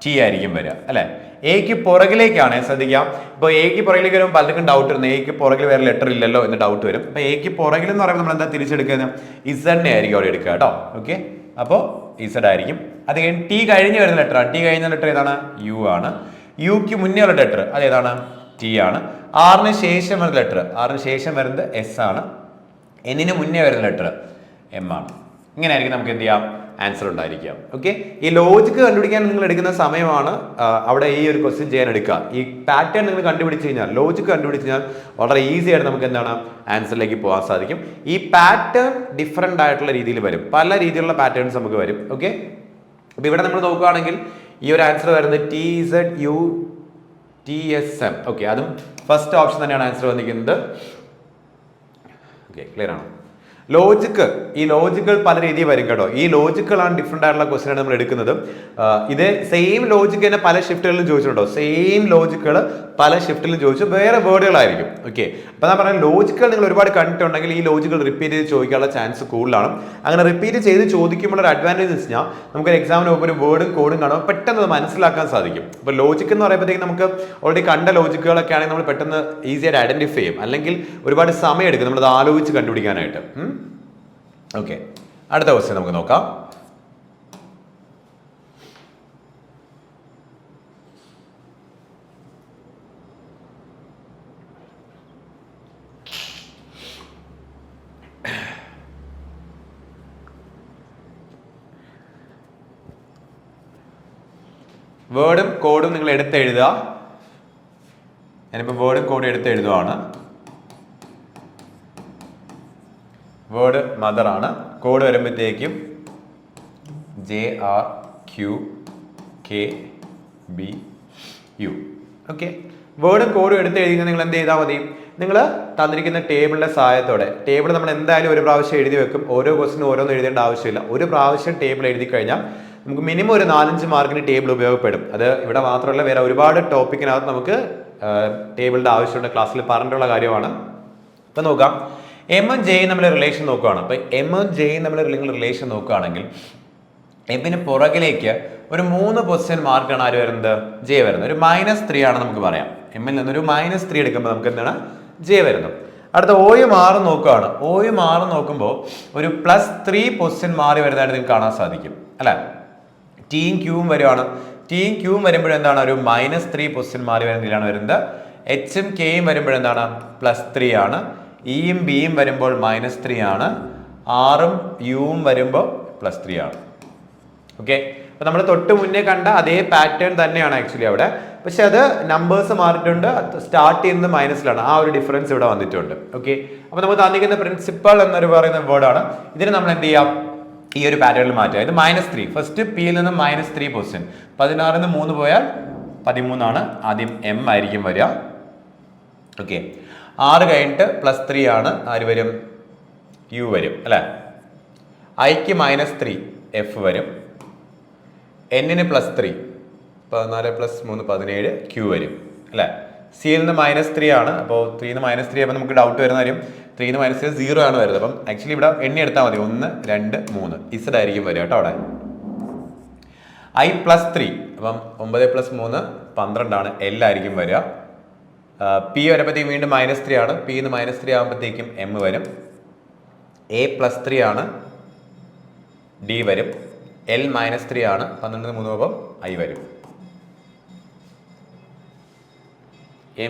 ടി ആയിരിക്കും വരിക അല്ലെ. എക്ക് പുറകിലേക്കാണ്, ശ്രദ്ധിക്കാം. ഇപ്പോൾ എക്ക് പുറകിലേക്ക് വരുമ്പോൾ പലർക്കും ഡൗട്ട് വരുന്നത്, എക്ക് പുറകിൽ വേറെ ലെറ്റർ ഇല്ലല്ലോ എന്ന് ഡൗട്ട് വരും. അപ്പോൾ എക്ക് പുറകിൽ എന്ന് പറയുമ്പോൾ നമ്മൾ എന്താ തിരിച്ചെടുക്കുന്നത്, ഇസഡിനെ ആയിരിക്കും അവിടെ എടുക്കുക കേട്ടോ. ഓക്കെ, അപ്പോൾ ഇസഡ് ആയിരിക്കും. അത് കഴിഞ്ഞ് ടി കഴിഞ്ഞ് വരുന്ന ലെറ്ററാണ്. ടി കഴിഞ്ഞ ലെറ്റർ ഏതാണ്, യു ആണ്. യുക്ക് മുന്നേ ഉള്ള ലെറ്റർ അതേതാണ്, ടി ആണ്. ആറിന് ശേഷം വരുന്ന ലെറ്റർ, ആറിന് ശേഷം വരുന്നത് എസ് ആണ്. എന്നിന് മുന്നേ വരുന്ന ലെറ്റർ എം ആണ്. ഇങ്ങനെ ആയിരിക്കും നമുക്ക് എന്ത് ചെയ്യാം, ആൻസർ ഉണ്ടായിരിക്കാം. ഓക്കെ, ഈ ലോജിക്ക് കണ്ടുപിടിക്കാൻ നിങ്ങൾ എടുക്കുന്ന സമയമാണ് അവിടെ ഈ ഒരു ക്വസ്റ്റ്യൻ ചെയ്യാൻ എടുക്കുക. ഈ പാറ്റേൺ നിങ്ങൾ കണ്ടുപിടിച്ച് കഴിഞ്ഞാൽ, ലോജിക്ക് കണ്ടുപിടിച്ച് കഴിഞ്ഞാൽ വളരെ ഈസി ആയിട്ട് നമുക്ക് എന്താണ് ആൻസറിലേക്ക് പോകാൻ സാധിക്കും. ഈ പാറ്റേൺ ഡിഫറെൻ്റ് ആയിട്ടുള്ള രീതിയിൽ വരും, പല രീതിയിലുള്ള പാറ്റേൺസ് നമുക്ക് വരും. ഓക്കെ, അപ്പോൾ ഇവിടെ നമ്മൾ നോക്കുകയാണെങ്കിൽ ഈ ഒരു ആൻസർ വരുന്നത് TZUTSM. ഓക്കെ, അതും ഫസ്റ്റ് ഓപ്ഷൻ തന്നെയാണ് ആൻസർ വന്നിരിക്കുന്നത്. ഓക്കെ, ക്ലിയർ ആണോ? ലോജിക്ക്, ഈ ലോജിക്കുകൾ പല രീതിയിൽ വരും കേട്ടോ. ഈ ലോജിക്കുകളാണ് ഡിഫറെൻ്റ് ആയിട്ടുള്ള ക്വസ്റ്റ്യൻ നമ്മൾ എടുക്കുന്നത്. ഇത് സെയിം ലോജിക്ക് തന്നെ പല ഷിഫ്റ്റുകളിലും ചോദിച്ചിട്ടുണ്ടോ, സെയിം ലോജിക്കുകൾ പല ഷിഫ്റ്റിലും ചോദിച്ചു, വേറെ വേർഡുകളായിരിക്കും. ഓക്കെ, അപ്പോൾ ഞാൻ പറഞ്ഞ ലോജിക്കുകൾ നിങ്ങൾ ഒരുപാട് കണ്ടിട്ടുണ്ടെങ്കിൽ ഈ ലോജിക്കുകൾ റിപ്പീറ്റ് ചെയ്ത് ചോദിക്കാനുള്ള ചാൻസ് കൂടുതലാണ്. അങ്ങനെ റിപ്പീറ്റ് ചെയ്ത് ചോദിക്കുമ്പോൾ ഒരു അഡ്വാൻറ്റേജ് എന്ന് വെച്ചാൽ നമുക്കൊരു എക്സാമിന് മുമ്പ് ഒരു വേർഡും കോഡും കാണുമ്പോൾ പെട്ടെന്ന് മനസ്സിലാക്കാൻ സാധിക്കും. അപ്പോൾ ലോജിക്ക് എന്ന് പറയുമ്പോഴത്തേക്കും നമുക്ക് ഓൾറെഡി കണ്ട ലോജിക്കുകളൊക്കെ ആണെങ്കിൽ നമ്മൾ പെട്ടെന്ന് ഈസി ആയിട്ട് ഐഡന്റിഫൈ ചെയ്യും. അല്ലെങ്കിൽ ഒരുപാട് സമയം എടുക്കും നമ്മളത് ആലോചിച്ച് കണ്ടുപിടിക്കാനായിട്ട്. ഓക്കെ, അടുത്ത ക്വസ്റ്റ്യൻ നമുക്ക് നോക്കാം. വേർഡും കോഡും നിങ്ങൾ എടുത്ത് എഴുതുക. ഞാനിപ്പോൾ വേർഡും കോഡും എടുത്ത് എഴുതുവാണ്. വേർഡ് മദർ ആണ്. കോഡ് വരുമ്പോഴത്തേക്കും JRQKBU. ഓക്കെ, വേർഡും കോഡും എടുത്ത് എഴുതിയാൽ നിങ്ങൾ എന്ത് ചെയ്താൽ മതി, നിങ്ങൾ തന്നിരിക്കുന്ന ടേബിളിന്റെ സഹായത്തോടെ, ടേബിൾ നമ്മൾ എന്തായാലും ഒരു പ്രാവശ്യം എഴുതി വെക്കും. ഓരോ ക്വസ്റ്റിനും ഓരോന്നും എഴുതേണ്ട ആവശ്യമില്ല. ഒരു പ്രാവശ്യം ടേബിൾ എഴുതി കഴിഞ്ഞാൽ നമുക്ക് മിനിമം ഒരു 4-5 മാർക്കിന് ടേബിൾ ഉപയോഗപ്പെടും. അത് ഇവിടെ മാത്രമല്ല, വേറെ ഒരുപാട് ടോപ്പിക്കിനകത്ത് നമുക്ക് ടേബിളിന്റെ ആവശ്യമുണ്ട്. ക്ലാസ്സിൽ പറഞ്ഞിട്ടുള്ള കാര്യമാണ്. ഇപ്പം നോക്കാം, എമ്മും ജെയും നമ്മൾ റിലേഷൻ നോക്കുകയാണ്. അപ്പോൾ എമ്മും ജെയും നമ്മൾ റിലേഷൻ നോക്കുകയാണെങ്കിൽ എമ്മിന് പുറകിലേക്ക് ഒരു 3 പൊസിഷൻ മാർക്കാണ് ആര് വരുന്നത്, ജെ വരുന്നത്. ഒരു -3 ആണ് നമുക്ക് പറയാം. എമ്മിൽ നിന്നൊരു -3 എടുക്കുമ്പോൾ നമുക്ക് എന്താണ് ജെ വരുന്നത്. അടുത്ത ഓയും ആറും നോക്കുകയാണ്. ഓയും ആറും നോക്കുമ്പോൾ ഒരു +3 പൊസിഷൻ മാറി വരുന്നതായിട്ട് നിങ്ങൾക്ക് കാണാൻ സാധിക്കും അല്ലേ. ടിയും ക്യൂവും വരുവാണ്. ടിയും ക്യൂവും വരുമ്പോഴെന്താണ് ഒരു -3 പൊസിഷൻ മാറി വരുന്നതിലാണ് വരുന്നത്. എച്ചും കെയും വരുമ്പോഴെന്താണ് +3 ആണ്. ഇയും ബിയും വരുമ്പോൾ -3 ആണ്, ആറും യുവും വരുമ്പോൾ +3 ആണ്. ഓക്കെ, അപ്പോൾ നമ്മൾ തൊട്ട് മുന്നേ കണ്ട അതേ പാറ്റേൺ തന്നെയാണ് ആക്ച്വലി അവിടെ, പക്ഷെ അത് നമ്പേഴ്സ് മാറിയിട്ടുണ്ട്, സ്റ്റാർട്ട് ചെയ്യുന്നത് മൈനസിലാണ്. ആ ഒരു ഡിഫറൻസ് ഇവിടെ വന്നിട്ടുണ്ട്. ഓക്കെ, അപ്പോൾ നമുക്ക് തന്നിരിക്കുന്ന പ്രിൻസിപ്പൾ എന്നൊരു പറയുന്ന വേർഡാണ്. ഇതിന് നമ്മൾ എന്ത് ചെയ്യാം, ഈ ഒരു പാറ്റേണിൽ മാറ്റുക. ഇത് -3 ഫസ്റ്റ് പിയിൽ നിന്ന് -3 പൊസിഷൻ, 16 3 പോയാൽ 13 ആണ്. ആദ്യം എം ആയിരിക്കും വരിക. ഓക്കെ, 6 കഴിഞ്ഞിട്ട് +3 ആണ്, ആര് വരും, യു വരും അല്ലേ. ഐക്ക് -3 എഫ് വരും, എന്നിന് +3, 14 + 3 17 ക്യൂ വരും അല്ലേ. സിയിൽ നിന്ന് -3 ആണ്, അപ്പോൾ 3 -3 ആകുമ്പോൾ നമുക്ക് ഡൗട്ട് വരുന്ന കാര്യം 3 -3 0 ആണ് വരുന്നത്. അപ്പം ആക്ച്വലി ഇവിടെ എണ്ണി എടുത്താൽ മതി, 1 2 3 ഇസഡ് ആയിരിക്കും വരിക കേട്ടോ അവിടെ. ഐ +3, അപ്പം 9 + 3 12 ആണ്, എൽ ആയിരിക്കും വരിക. പി വരുമ്പോഴത്തേക്കും വീണ്ടും -3 ആണ്, പിന്ന് -3 ആകുമ്പോഴത്തേക്കും എം വരും. എ +3 ആണ്, ഡി വരും. എൽ -3 ആണ്, 12 3 ആകുമ്പോൾ ഐ വരും.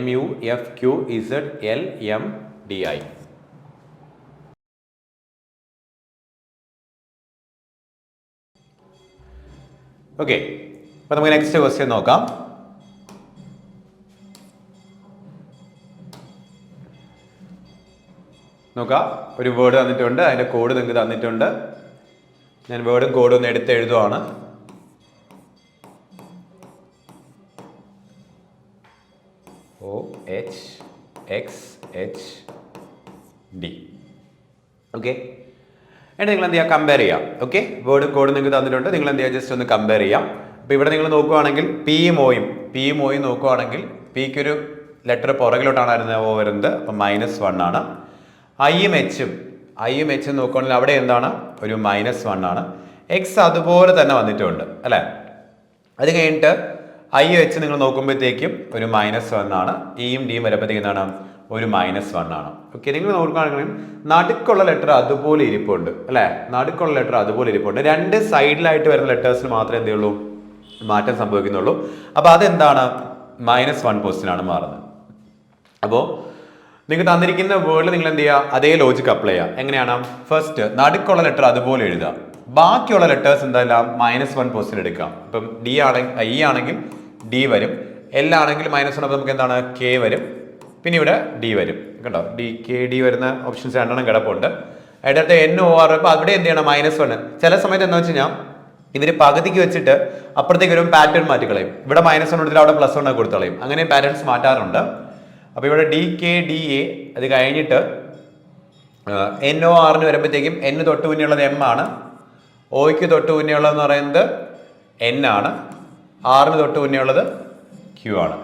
MU FQ ZL M DI. Okay, അപ്പോൾ നമുക്ക് നെക്സ്റ്റ് ക്വസ്റ്റ്യൻ നോക്കാം. നോക്കാം, ഒരു വേർഡ് തന്നിട്ടുണ്ട്, അതിൻ്റെ കോഡ് നിങ്ങൾക്ക് തന്നിട്ടുണ്ട്. ഞാൻ വേർഡും കോഡും ഒന്ന് എടുത്ത് എഴുതുവാണ്. OHXHD. ഓക്കെ, എന്നിട്ട് നിങ്ങൾ എന്ത് ചെയ്യുക, കമ്പയർ ചെയ്യാം. ഓക്കെ, വേർഡും കോഡും നിങ്ങൾക്ക് തന്നിട്ടുണ്ട്, നിങ്ങൾ എന്ത് ചെയ്യുക, ജസ്റ്റ് ഒന്ന് കമ്പയർ ചെയ്യാം. അപ്പോൾ ഇവിടെ നിങ്ങൾ നോക്കുവാണെങ്കിൽ പിയും ഒയും നോക്കുവാണെങ്കിൽ പിക്കൊരു ലെറ്റർ പുറകിലോട്ടാണ് വരുന്നത്, അപ്പം -1 ആണ്. ഐയും എച്ചും നോക്കുകയാണെങ്കിൽ അവിടെ എന്താണ്, ഒരു -1 ആണ്. എക്സ് അതുപോലെ തന്നെ വന്നിട്ടുണ്ട് അല്ലേ. അത് കഴിഞ്ഞിട്ട് ഐയും എച്ച് നിങ്ങൾ നോക്കുമ്പോഴത്തേക്കും ഒരു -1 ആണ്. ഇയും ഡിയും വരുമ്പോഴത്തേക്കും എന്താണ്, ഒരു -1 ആണ്. ഓക്കെ, നിങ്ങൾ നോക്കുകയാണെങ്കിൽ നടുക്കുള്ള ലെറ്റർ അതുപോലെ ഇരിപ്പുണ്ട് അല്ലേ. നടുക്കുള്ള ലെറ്റർ അതുപോലെ ഇരിപ്പുണ്ട്. രണ്ട് സൈഡിലായിട്ട് വരുന്ന ലെറ്റേഴ്സിന് മാത്രമേ എന്ത് ചെയ്യുള്ളൂ, മാറ്റം സംഭവിക്കുന്നുള്ളൂ. അപ്പോൾ അതെന്താണ്, -1 പൊസിഷനാണ് മാറുന്നത്. അപ്പോൾ നിങ്ങൾക്ക് തന്നിരിക്കുന്ന വേർഡിൽ നിങ്ങൾ എന്ത് ചെയ്യുക, അതേ ലോജിക്ക് അപ്ലൈ ചെയ്യുക. എങ്ങനെയാണ്, ഫസ്റ്റ് നടുക്കുള്ള ലെറ്റർ അതുപോലെ എഴുതുക, ബാക്കിയുള്ള ലെറ്റേഴ്സ് എന്തായാലും -1 പൊസിഷൻ എടുക്കാം. ഇപ്പം ഡി ആണെങ്കിൽ ഐ ആണെങ്കിൽ ഡി വരും, എൽ ആണെങ്കിൽ -1 അപ്പോൾ നമുക്ക് എന്താണ്, കെ വരും, പിന്നെ ഇവിടെ ഡി വരും. കണ്ടോ, ഡി കെ ഡി വരുന്ന ഓപ്ഷൻസ് 2 കിടപ്പുണ്ട്. അതിനകത്ത് NOR, അപ്പോൾ അവിടെ എന്ത് ചെയ്യണം, -1. ചില സമയത്ത് എന്താ വെച്ച് കഴിഞ്ഞാൽ ഇവർ പകുതിക്ക് വെച്ചിട്ട് അപ്പുറത്തേക്ക് ഒരു പാറ്റേൺ മാറ്റിക്കളയും. ഇവിടെ -1 കൊടുത്തിട്ട് അവിടെ +1 കൊടുത്തളയും. അങ്ങനെ പാറ്റേൺസ് മാറ്റാറുണ്ട്. അപ്പോൾ ഇവിടെ DKDA അത് കഴിഞ്ഞിട്ട് NORന് വരുമ്പോഴത്തേക്കും N തൊട്ട് മുന്നേയുള്ളത് M ആണ്, ഒയ്ക്ക് തൊട്ട് മുന്നേയുള്ളതെന്ന് പറയുന്നത് N ആണ്, ആറിന് തൊട്ട് മുന്നേയുള്ളത് Q ആണ്.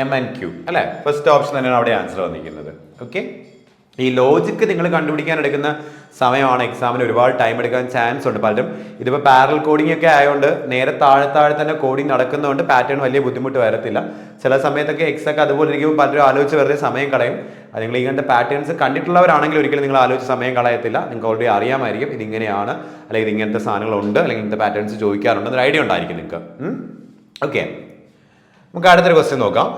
M and Q അല്ലേ. ഫസ്റ്റ് ഓപ്ഷൻ തന്നെയാണ് അവിടെ ആൻസർ വന്നിരിക്കുന്നത്. ഓക്കെ, ഈ ലോജിക്ക് നിങ്ങൾ കണ്ടുപിടിക്കാൻ എടുക്കുന്ന സമയമാണ് എക്സാമിന് ഒരുപാട് ടൈം എടുക്കാൻ ചാൻസ് ഉണ്ട്. പലരും ഇതിപ്പോൾ പാരലൽ കോഡിംഗ് ഒക്കെ ആയതുകൊണ്ട് നേരെ താഴെ തന്നെ കോഡിംഗ് നടക്കുന്നതുകൊണ്ട് പാറ്റേൺ വലിയ ബുദ്ധിമുട്ട് വരത്തില്ല. ചില സമയത്തൊക്കെ എക്സൊക്കെ അതുപോലെ ഇരിക്കുമ്പോൾ പലരും ആലോചിച്ച് വെറുതെ സമയം കളയും. അത് നിങ്ങൾ ഇങ്ങനത്തെ പാറ്റേൺസ് കണ്ടിട്ടുള്ളവരാണെങ്കിൽ ഒരിക്കലും നിങ്ങൾ ആലോചിച്ച് സമയം കളയത്തില്ല. നിങ്ങൾക്ക് ഓൾറെഡി അറിയാമായിരിക്കും ഇതിങ്ങനെയാണ്, അല്ലെങ്കിൽ ഇത് ഇങ്ങനത്തെ സാധനങ്ങളുണ്ട്, അല്ലെങ്കിൽ ഇങ്ങനത്തെ പാറ്റേൺസ് ചോദിക്കാറുണ്ട് എന്നൊരു ഐഡിയ ഉണ്ടായിരിക്കും നിങ്ങൾക്ക്. ഓക്കെ, നമുക്ക് അടുത്തൊരു ക്വസ്റ്റ്യൻ നോക്കാം.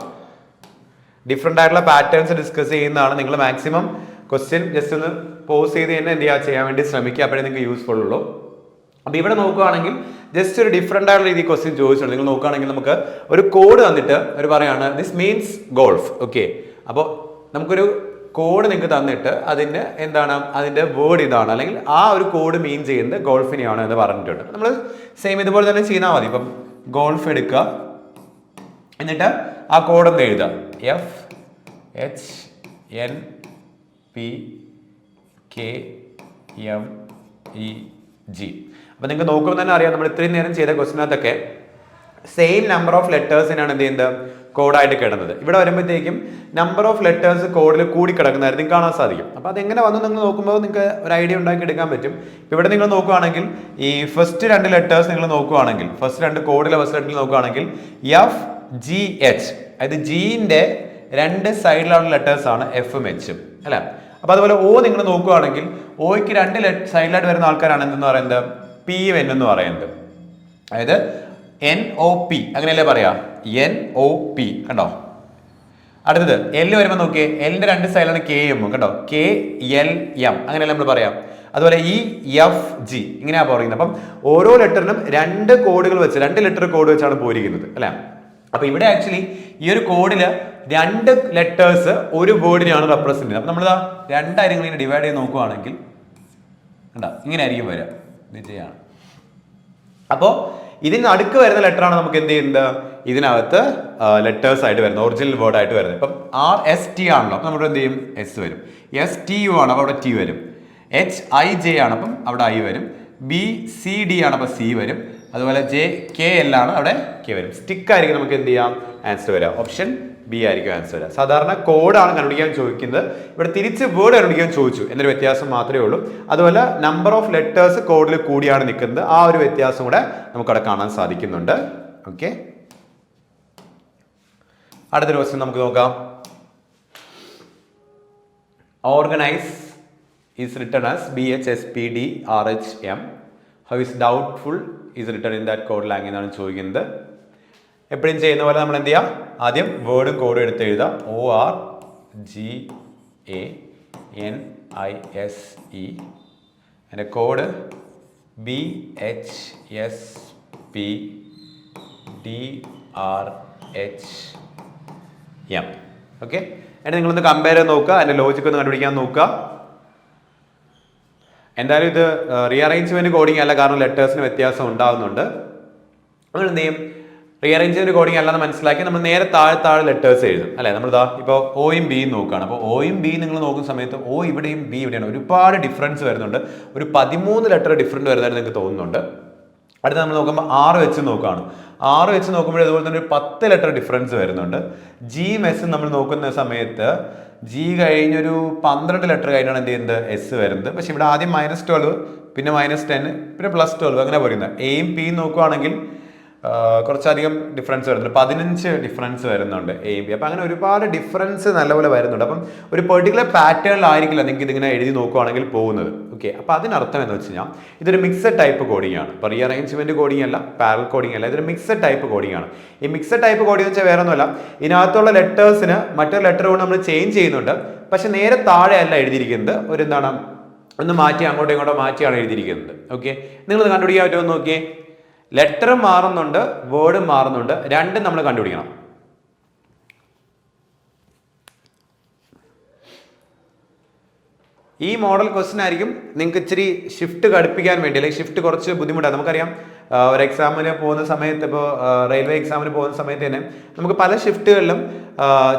ഡിഫറെൻ്റ് ആയിട്ടുള്ള പാറ്റേൺസ് ഡിസ്കസ് ചെയ്യുന്നതാണ്. നിങ്ങൾ മാക്സിമം ക്വസ്റ്റ്യൻ ജസ്റ്റ് ഒന്ന് പോസ് ചെയ്ത് തന്നെ എന്ത് ചെയ്യുക, ചെയ്യാൻ വേണ്ടി ശ്രമിക്കുക, അപ്പോഴേ നിങ്ങൾക്ക് യൂസ്ഫുൾ ഉള്ളൂ. അപ്പോൾ ഇവിടെ നോക്കുകയാണെങ്കിൽ ജസ്റ്റ് ഒരു ഡിഫറെൻ്റ് ആയിട്ടുള്ള രീതിയിൽ ക്വസ്റ്റ്യൻ ചോദിച്ചിട്ടുണ്ട്. നിങ്ങൾ നോക്കുകയാണെങ്കിൽ നമുക്ക് ഒരു കോഡ് തന്നിട്ട് അവർ പറയാണ് ദിസ് മീൻസ് ഗോൾഫ്. ഓക്കെ, അപ്പോൾ നമുക്കൊരു കോഡ് നിങ്ങൾക്ക് തന്നിട്ട് അതിൻ്റെ എന്താണ്, അതിൻ്റെ വേർഡ് ഇതാണ്, അല്ലെങ്കിൽ ആ ഒരു കോഡ് മീൻ ചെയ്യുന്നത് ഗോൾഫിനെയാണ് എന്ന് പറഞ്ഞിട്ടുണ്ട്. നമ്മൾ സെയിം ഇതുപോലെ തന്നെ ചെയ്താൽ മതി. ഇപ്പം ഗോൾഫ് എടുക്കുക, എന്നിട്ട് ആ കോഡൊന്ന് എഴുതുക, FHNPKMEG. അപ്പോൾ നിങ്ങൾക്ക് നോക്കുമ്പോൾ തന്നെ അറിയാം, നമ്മൾ ഇത്രയും നേരം ചെയ്ത ക്വസ്റ്റിനകത്തൊക്കെ സെയിം നമ്പർ ഓഫ് ലെറ്റേഴ്സിനാണ് എന്ത് ചെയ്യുന്നത്, കോഡായിട്ട് കിടന്നത്. ഇവിടെ വരുമ്പോഴത്തേക്കും നമ്പർ ഓഫ് ലെറ്റേഴ്സ് കോഡിൽ കൂടി കിടക്കുന്നതായിട്ട് നിങ്ങൾക്ക് കാണാൻ സാധിക്കും. അപ്പോൾ അതെങ്ങനെ വന്നു നിങ്ങൾ നോക്കുമ്പോൾ നിങ്ങൾക്ക് ഒരു ഐഡിയ ഉണ്ടാക്കി എടുക്കാൻ പറ്റും. ഇപ്പോൾ ഇവിടെ നിങ്ങൾ നോക്കുകയാണെങ്കിൽ ഈ ഫസ്റ്റ് 2 ലെറ്റേഴ്സ് നിങ്ങൾ നോക്കുകയാണെങ്കിൽ, ഫസ്റ്റ് 2 കോഡിലെ ഫസ്റ്റ് 2 നോക്കുകയാണെങ്കിൽ FGH, അതായത് ജിന്റെ 2 സൈഡിലുള്ള ലെറ്റേഴ്സ് ആണ് എഫും എച്ചും അല്ലേ. അപ്പോൾ അതുപോലെ O നിങ്ങൾ നോക്കുകയാണെങ്കിൽ ഓയ്ക്ക് 2 സൈഡിലായിട്ട് വരുന്ന ആൾക്കാരാണ് എന്തെന്ന് പറയുന്നത്, പി എൻ എന്ന് പറയുന്നത്. അതായത് NOP അങ്ങനെയല്ലേ പറയാ, NOP കണ്ടോ. അടുത്തത് എൽ വരുമ്പോൾ നോക്കിയേ, എല്ലിന്റെ രണ്ട് സൈഡിലാണ് കെ എം കേട്ടോ, കെ എൽ എം അങ്ങനെയല്ല നമ്മൾ പറയാം. അതുപോലെ ഈ എഫ് ജി ഇങ്ങനെയാണ് പറയുന്നത്. അപ്പം ഓരോ ലെറ്ററിനും രണ്ട് കോഡുകൾ വെച്ച്, 2 ലെറ്റർ കോഡ് വെച്ചാണ് പോയിരിക്കുന്നത് അല്ലെ. അപ്പൊ ഇവിടെ ആക്ച്വലി ഈ ഒരു കോഡില് 2 ലെറ്റേഴ്സ് ഒരു വേർഡിനെയാണ് റെപ്രസെന്റ് ചെയ്യുന്നത്. അപ്പൊ നമ്മളിതാ രണ്ടായിരം ഇങ്ങനെ ഡിവൈഡ് ചെയ്ത് നോക്കുകയാണെങ്കിൽ കണ്ടോ ഇങ്ങനെ ആയിരിക്കും വരിക, വിജയാണ്. അപ്പോൾ ഇതിന് അടുക്ക് വരുന്ന ലെറ്ററാണ് നമുക്ക് എന്ത് ചെയ്യുന്നത്, ഇതിനകത്ത് ലെറ്റേഴ്സ് ആയിട്ട് വരുന്നത്, ഒറിജിനൽ വേർഡ് ആയിട്ട് വരുന്നത്. ഇപ്പം RST ആണല്ലോ, അപ്പം നമ്മൾ എന്ത് ചെയ്യും, എസ് വരും. STU ആണ്, അപ്പോൾ അവിടെ ടി വരും. HIJ ആണ്, അപ്പം അവിടെ ഐ വരും. BCD ആണ്, അപ്പോൾ സി വരും. അതുപോലെ JKL ആണ്, അവിടെ കെ വരും. സ്റ്റിക്ക് ആയിരിക്കും നമുക്ക് എന്ത് ചെയ്യാം ആൻസർ വരിക. ഓപ്ഷൻ ബി ആയിരിക്കും ആൻസർ വരിക. സാധാരണ കോഡാണ് കണ്ടുപിടിക്കാൻ ചോദിക്കുന്നത്, ഇവിടെ തിരിച്ച് വേർഡ് കണ്ടുപിടിക്കാൻ ചോദിച്ചു എന്നൊരു വ്യത്യാസം മാത്രമേ ഉള്ളൂ. അതുപോലെ നമ്പർ ഓഫ് ലെറ്റേഴ്സ് കോഡിൽ കൂടിയാണ് നിൽക്കുന്നത്, ആ ഒരു വ്യത്യാസം കൂടെ നമുക്കവിടെ കാണാൻ സാധിക്കുന്നുണ്ട്. ഓക്കെ, അടുത്തൊരു ക്വസ്റ്റ്യൻ നമുക്ക് നോക്കാം. Organise is written as BHSPDRHM. How is doubtful is written in that code language എന്നാണ് ചോദിക്കുന്നത്. എപ്പോഴും ചെയ്യുന്ന പോലെ നമ്മൾ എന്ത് ചെയ്യാം, ആദ്യം വേർഡും കോഡും എടുത്ത് എഴുതാം. ORGANISE, അതിൻ്റെ കോഡ് BHSPDRHM. ഓക്കെ, എന്നിട്ട് നിങ്ങളൊന്ന് കമ്പയർ ചെയ്ത് നോക്കുക, അതിൻ്റെ ലോജിക്ക് ഒന്ന് കണ്ടുപിടിക്കാൻ നോക്കുക. എന്തായാലും ഇത് റീഅറേഞ്ച്മെന്റ് കോഡിങ് അല്ല, കാരണം ലെറ്റേഴ്സിന് വ്യത്യാസം ഉണ്ടാകുന്നുണ്ട്. നമ്മൾ എന്ത് ചെയ്യും, റീഅറേഞ്ച്മെന്റ് കോഡിങ് അല്ലാന്ന് മനസ്സിലാക്കി നമ്മൾ നേരെ താഴെ ലെറ്റേഴ്സ് എഴുതും അല്ലെ. നമ്മളിതാ ഇപ്പോൾ ഓയും ബിയും നോക്കുകയാണ്. അപ്പോൾ ഓയും ബിയും നിങ്ങൾ നോക്കുന്ന സമയത്ത് ഓ ഇവിടെയും ബി ഇവിടെയാണ്, ഒരുപാട് ഡിഫറൻസ് വരുന്നുണ്ട്. ഒരു 13 ലെറ്റർ ഡിഫറൻറ്റ് വരുന്നതായിട്ട് നിങ്ങൾക്ക് തോന്നുന്നുണ്ട്. അടുത്ത് നമ്മൾ നോക്കുമ്പോൾ 6 വെച്ച് നോക്കുകയാണ്. 6 വെച്ച് നോക്കുമ്പോൾ അതുപോലെ തന്നെ ഒരു 10 ലെറ്റർ ഡിഫറൻസ് വരുന്നുണ്ട്. ജിയും എസും നമ്മൾ നോക്കുന്ന സമയത്ത് ജി കഴിഞ്ഞൊരു 12 ലെറ്റർ കഴിഞ്ഞാണ് എന്ത് ചെയ്യുന്നത്, എസ് വരുന്നത്. പക്ഷെ ഇവിടെ ആദ്യം -12, പിന്നെ -10, പിന്നെ +12 അങ്ങനെ പറയുന്നത്. എയും പിയും നോക്കുകയാണെങ്കിൽ കുറച്ചധികം ഡിഫറൻസ് വരുന്നുണ്ട്, 15 ഡിഫറൻസ് വരുന്നുണ്ട് എയും പി. അപ്പം അങ്ങനെ ഒരുപാട് ഡിഫറൻസ് നല്ലപോലെ വരുന്നുണ്ട്. അപ്പം ഒരു പെർട്ടിക്കുലർ പാറ്റേണിലായിരിക്കില്ല നിങ്ങൾക്ക് ഇതിങ്ങനെ എഴുതി നോക്കുകയാണെങ്കിൽ പോകുന്നത്. ഓക്കെ, അപ്പോൾ അതിനർത്ഥം എന്ന് വെച്ച് കഴിഞ്ഞാൽ ഇതൊരു മിക്സഡ് ടൈപ്പ് കോഡിംഗ് ആണ്. ഇപ്പോൾ റീഅറേഞ്ച്മെന്റ് കോഡിംഗ് അല്ല, പാരലൽ കോഡിംഗ് അല്ല, ഇതൊരു മിക്സഡ് ടൈപ്പ് കോഡിംഗ് ആണ്. ഈ മിക്സഡ് ടൈപ്പ് കോഡിംഗ് എന്ന് വെച്ചാൽ വേറെ ഒന്നുമല്ല, ഇതിനകത്തുള്ള ലെറ്റേഴ്സിന് മറ്റൊരു ലെറ്റർ കൊണ്ട് നമ്മൾ ചേഞ്ച് ചെയ്യുന്നുണ്ട്. പക്ഷെ നേരെ താഴെ അല്ല എഴുതിയിരിക്കുന്നത്, ഒരു എന്താണ് ഒന്ന് മാറ്റി അങ്ങോട്ടോ ഇങ്ങോട്ടോ മാറ്റിയാണ് എഴുതിയിരിക്കുന്നത്. ഓക്കെ, നിങ്ങൾ കണ്ടുപിടിക്കാൻ പറ്റുമോ നോക്കിയേ. ലെറ്റർ മാറുന്നുണ്ട്, വേർഡ് മാറുന്നുണ്ട്, രണ്ടും നമ്മൾ കണ്ടുപിടിക്കണം. ഈ മോഡൽ ക്വസ്റ്റ്യൻ ആയിരിക്കും നിങ്ങൾക്ക് ഇച്ചിരി ഷിഫ്റ്റ് ഘടിപ്പിക്കാൻ വേണ്ടി, അല്ലെങ്കിൽ ഷിഫ്റ്റ് കുറച്ച് ബുദ്ധിമുട്ടാണ്. നമുക്കറിയാം ഒരു എക്സാമിന് പോകുന്ന സമയത്ത്, ഇപ്പോൾ റെയിൽവേ എക്സാമിന് പോകുന്ന സമയത്ത് തന്നെ നമുക്ക് പല ഷിഫ്റ്റുകളിലും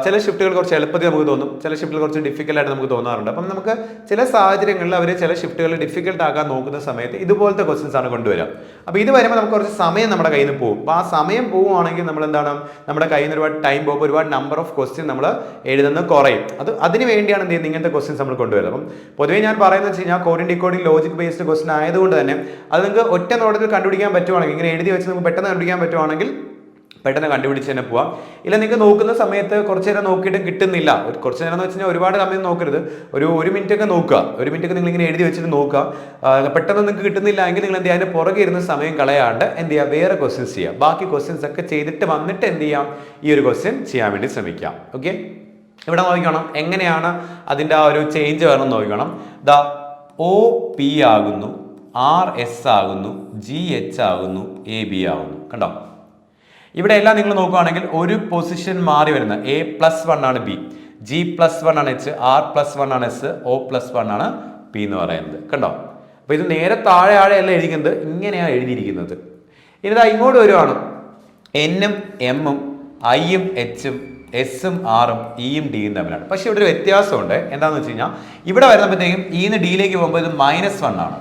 ചില ഷിഫ്റ്റുകൾ കുറച്ച് എളുപ്പത്തിൽ നമുക്ക് തോന്നും, ചില ഷിഫ്റ്റുകൾ കുറച്ച് ഡിഫിക്കൽട്ടായിട്ട് നമുക്ക് തോന്നാറുണ്ട്. അപ്പം നമുക്ക് ചില സാഹചര്യങ്ങളിൽ അവർ ചില ഷിഫ്റ്റുകൾ ഡിഫിക്കൽട്ട് ആക്കാൻ നോക്കുന്ന സമയത്ത് ഇതുപോലത്തെ ക്വസ്റ്റ്യൻസ് ആണ് കൊണ്ടുവരിക. അപ്പോൾ ഇത് വരുമ്പോൾ നമുക്ക് കുറച്ച് സമയം നമ്മുടെ കയ്യിൽ നിന്ന് പോകും. അപ്പോൾ ആ സമയം പോവുകയാണെങ്കിൽ നമ്മൾ എന്താണ്, നമ്മുടെ കയ്യിൽ നിന്ന് ഒരുപാട് ടൈം പോകുമ്പോൾ ഒരുപാട് നമ്പർ ഓഫ് ക്വസ്റ്റ്യൻ നമ്മൾ എഴുതുന്നത് കുറയും. അതിന് വേണ്ടിയാണ് എന്ത് ചെയ്യുന്നത്, ഇങ്ങനത്തെ ക്വസ്റ്റ്യൻസ് നമ്മൾ കൊണ്ടുവരുന്നത്. അപ്പം പൊതുവേ ഞാൻ പറയുന്നത് വെച്ച് കഴിഞ്ഞാൽ coding decoding logic based question ആയതുകൊണ്ട് തന്നെ അത് നിങ്ങൾക്ക് ഒറ്റ നോട്ടത്തിൽ കണ്ടുപിടിക്കാൻ പറ്റുവാണെങ്കിൽ, ഇങ്ങനെ എഴുതി വെച്ച് നമുക്ക് പെട്ടെന്ന് കണ്ടുപിടിക്കാൻ പറ്റുവാണെങ്കിൽ പെട്ടെന്ന് കണ്ടുപിടിച്ച് തന്നെ പോവാം. ഇല്ല നിങ്ങൾക്ക് നോക്കുന്ന സമയത്ത് കുറച്ച് നേരം നോക്കിയിട്ട് കിട്ടുന്നില്ല, കുറച്ച് നേരം എന്ന് വെച്ച് കഴിഞ്ഞാൽ ഒരുപാട് സമയം നോക്കരുത്, ഒരു മിനിറ്റ് ഒക്കെ നോക്കുക. ഒരു മിനിറ്റ് ഒക്കെ നിങ്ങൾ ഇങ്ങനെ എഴുതി വെച്ചിട്ട് നോക്കുക. പെട്ടെന്ന് നിങ്ങൾക്ക് കിട്ടുന്നില്ല എങ്കിൽ നിങ്ങൾ എന്ത് ചെയ്യുക, അതിൻ്റെ പുറകെ ഇരുന്ന് സമയം കളയാണ്ട് എന്ത് ചെയ്യുക, വേറെ ക്വസ്റ്റ്യൻസ് ചെയ്യുക. ബാക്കി ക്വസ്റ്റ്യൻസ് ഒക്കെ ചെയ്തിട്ട് വന്നിട്ട് എന്ത് ചെയ്യാം, ഈ ഒരു ക്വസ്റ്റ്യൻ ചെയ്യാൻ വേണ്ടി ശ്രമിക്കാം. ഓക്കെ, ഇവിടെ നോക്കണം എങ്ങനെയാണ് അതിൻ്റെ ആ ഒരു ചേഞ്ച് വേണം നോക്കണം. OP ആകുന്നു, RS ആകുന്നു, GH ആകുന്നു, AB ആകുന്നു. കണ്ടോ, ഇവിടെ എല്ലാം നിങ്ങൾ നോക്കുകയാണെങ്കിൽ ഒരു പൊസിഷൻ മാറി വരുന്ന A+1 ആണ് B, G+1 ആണ് H, R+1 ആണ് S, O+1 ആണ് P എന്ന് പറയുന്നത്. കണ്ടോ, അപ്പൊ ഇത് നേരെ താഴെ അല്ല എഴുതിക്കുന്നത്, ഇങ്ങനെയാണ് എഴുതിയിരിക്കുന്നത്. ഇനി ഇങ്ങോട്ട് വരുവാണ്, N-ഉം M-ഉം I-യും H-ഉം S-ഉം R-ഉം E-യും D-യും തമ്മിലാണ്. പക്ഷെ ഇവിടെ ഒരു വ്യത്യാസമുണ്ട്. എന്താണെന്ന് വെച്ച് കഴിഞ്ഞാൽ ഇവിടെ വരുമ്പോഴത്തേക്കും E-ന്ന് D-ലേക്ക് പോകുമ്പോൾ ഇത് -1 ആണ്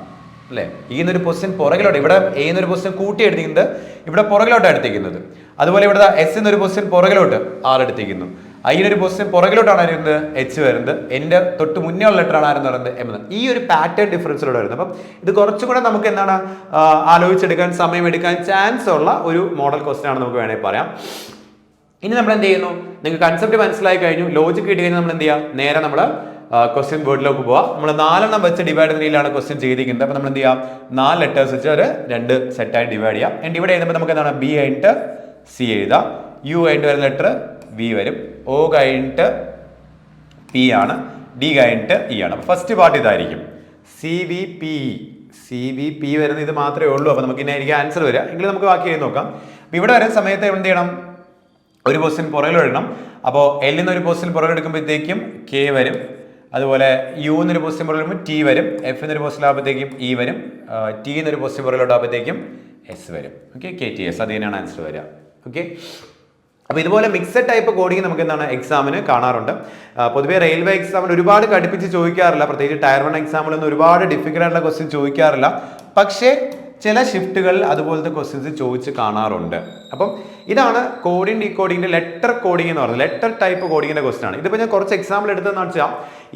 അല്ലേ. E-ന്നൊരു പൊസിഷൻ പുറകിലോട്ട്, ഇവിടെ A-ന്നൊരു പൊസിഷൻ കൂട്ടി എടുത്തിരിക്കുന്നത്, ഇവിടെ പുറകിലോട്ടാണ് എടുത്തിരിക്കുന്നത്. അതുപോലെ ഇവിടെ S-ന്നൊരു പൊസിഷൻ പുറകിലോട്ട് R എടുത്തിരിക്കുന്നു. I-നൊരു പൊസിഷൻ പുറകിലോട്ടാണ് വരുന്നത് H വരുന്നത്. എൻ്റെ തൊട്ട് മുന്നേ ഉള്ള ലെറ്റർ ആണ് ആരെന്ന് പറയുന്നത് M. ഈ ഒരു പാറ്റേൺ ഡിഫറൻസിലൂടെ വരുന്നത്. അപ്പം ഇത് കുറച്ചും കൂടെ നമുക്ക് എന്താണ് ആലോചിച്ചെടുക്കാൻ സമയമെടുക്കാൻ ചാൻസ് ഉള്ള ഒരു മോഡൽ ക്വസ്റ്റ്യൻ ആണ് നമുക്ക് വേണമെങ്കിൽ പറയാം. ഇനി നമ്മൾ എന്ത് ചെയ്യുന്നു, നിങ്ങൾക്ക് കൺസെപ്റ്റ് മനസ്സിലായി കഴിഞ്ഞു, ലോജിക്ക് കിട്ടി കഴിഞ്ഞാൽ നമ്മൾ എന്ത് ചെയ്യുക, നേരെ നമ്മൾ ക്വസ്റ്റ്യൻ വേർഡിലേക്ക് പോവാം. നമ്മൾ 4 വെച്ച് ഡിവൈഡ് ചെയ്യുന്നതിലാണ് ക്വസ്റ്റ്യൻ ചെയ്തിരിക്കുന്നത്. അപ്പോൾ നമ്മൾ എന്ത് ചെയ്യാം, 4 ലെറ്റേഴ്സ് വെച്ച് ഒരു 2 സെറ്റായി ഡിവൈഡ് ചെയ്യാം. എന്നിട്ട് ഇവിടെ എഴുതുമ്പോൾ നമുക്ക് എന്താണ് B കഴിഞ്ഞിട്ട് C എഴുതാം, U കഴിഞ്ഞിട്ട് വരുന്ന ലെറ്റർ വി വരും, ഒ കഴിഞ്ഞിട്ട് പി ആണ്, ഡി കഴിഞ്ഞിട്ട് ഇ ആണ്. അപ്പോൾ ഫസ്റ്റ് പാർട്ട് ഇതായിരിക്കും, CVP വരുന്ന ഇത് മാത്രമേ ഉള്ളൂ. അപ്പോൾ നമുക്ക് ഇന്നായിരിക്കും ആൻസർ വരിക. എങ്കിലും നമുക്ക് ബാക്കി ചെയ്ത് നോക്കാം. അപ്പോൾ ഇവിടെ വരുന്ന സമയത്ത് എന്ത് ചെയ്യണം, ഒരു പൊസിഷൻ പുറകിൽ ഇടണം. അപ്പോൾ എൽ എന്നൊരു പൊസിഷൻ പുറകിൽ എടുക്കുമ്പോഴത്തേക്കും കെ വരും, അതുപോലെ യു എന്നൊരു പൊസിഷൻ പുറകിൽ വരുമ്പോൾ ടി വരും, എഫ് എന്നൊരു പൊസിഷൻ ആകുമ്പോഴത്തേക്കും ഇ വരും, ടി എന്നൊരു പൊസിഷൻ പുറകിലോട്ടാകുമ്പോഴത്തേക്കും എസ് വരും. ഓക്കെ, KTS അത് തന്നെയാണ് ആൻസർ വരിക. ഓക്കെ, അപ്പോൾ ഇതുപോലെ മിക്സഡ് ടൈപ്പ് കോഡിങ് നമുക്ക് എന്താണ് എക്സാമിന് കാണാറുണ്ട്. പൊതുവേ റെയിൽവേ എക്സാമിന് ഒരുപാട് കടുപ്പിച്ച് ചോദിക്കാറില്ല, പ്രത്യേകിച്ച് ടയർ 1 എക്സാമിലൊന്നും ഒരുപാട് ഡിഫിക്കൽട്ട് ആയിട്ടുള്ള ക്വസ്റ്റ്യൻ ചോദിക്കാറില്ല. പക്ഷേ ചില ഷിഫ്റ്റുകളിൽ അതുപോലത്തെ ക്വസ്റ്റ്യൻസ് ചോദിച്ച് കാണാറുണ്ട്. അപ്പം ഇതാണ് കോഡിങ് ഡീകോഡിങ്ങിന്റെ ലെറ്റർ കോഡിംഗ് എന്ന് പറയുന്നത്. ലെറ്റർ ടൈപ്പ് കോഡിങ്ങിന്റെ ക്വസ്റ്റ്യൻ ആണ്. ഇതിപ്പോൾ ഞാൻ കുറച്ച് എക്സാമ്പിൾ എടുത്തതെന്ന് വെച്ചാൽ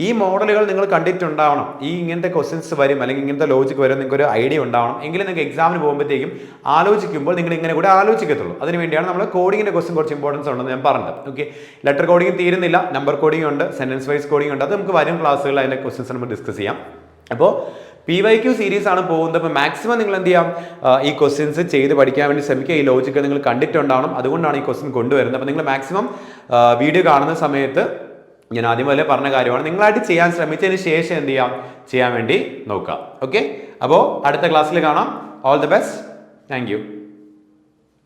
ഈ മോഡലുകൾ നിങ്ങൾ കണ്ടിട്ടുണ്ടാവണം, ഈ ഇങ്ങനത്തെ ക്വസ്റ്റ്യൻസ് വരും അല്ലെങ്കിൽ ഇങ്ങനത്തെ ലോജിക്ക് വരും, നിങ്ങൾക്ക് ഒരു ഐഡിയ ഉണ്ടാവണം. എങ്കിലും നിങ്ങൾക്ക് എക്സാമിന് പോകുമ്പോഴത്തേക്കും ആലോചിക്കുമ്പോൾ നിങ്ങൾ ഇങ്ങനെ കൂടെ ആലോചിക്കത്തുള്ളൂ. അതിനുവേണ്ടിയാണ് നമ്മൾ കോഡിങ്ങിന്റെ ക്വസ്റ്റ്യൻ കുറച്ച് ഇമ്പോർട്ടൻസ് ഉണ്ടെന്ന് ഞാൻ പറഞ്ഞത്. ഓക്കെ, ലെറ്റർ കോഡിങ് തീരുന്നില്ല, നമ്പർ കോഡിംഗ് ഉണ്ട്, സെന്റൻസ് വൈസ് കോഡിംഗ് ഉണ്ട്. അത് നമുക്ക് വരും ക്ലാസ്സുകളിൽ അതിന്റെ ക്വസ്റ്റ്യൻസ് നമുക്ക് ഡിസ്കസ് ചെയ്യാം. അപ്പോൾ PYQ സീരീസ് ആണ് പോകുന്നത്. അപ്പോൾ മാക്സിമം നിങ്ങൾ എന്ത് ചെയ്യാം, ഈ ക്വസ്റ്റ്യൻസ് ചെയ്ത് പഠിക്കാൻ വേണ്ടി ശ്രമിക്കുക. ഈ ലോജിക്ക് നിങ്ങൾ കണ്ടിട്ടുണ്ടാവണം, അതുകൊണ്ടാണ് ഈ ക്വസ്റ്റ്യൻ കൊണ്ടുവരുന്നത്. അപ്പോൾ നിങ്ങൾ മാക്സിമം വീഡിയോ കാണുന്ന സമയത്ത് ഞാൻ ആദ്യം പോലെ പറഞ്ഞ കാര്യമാണ്, നിങ്ങളായിട്ട് ചെയ്യാൻ ശ്രമിച്ചതിന് ശേഷം എന്ത് ചെയ്യാൻ വേണ്ടി നോക്കാം. ഓക്കെ, അപ്പോൾ അടുത്ത ക്ലാസ്സിൽ കാണാം. All the best. Thank you.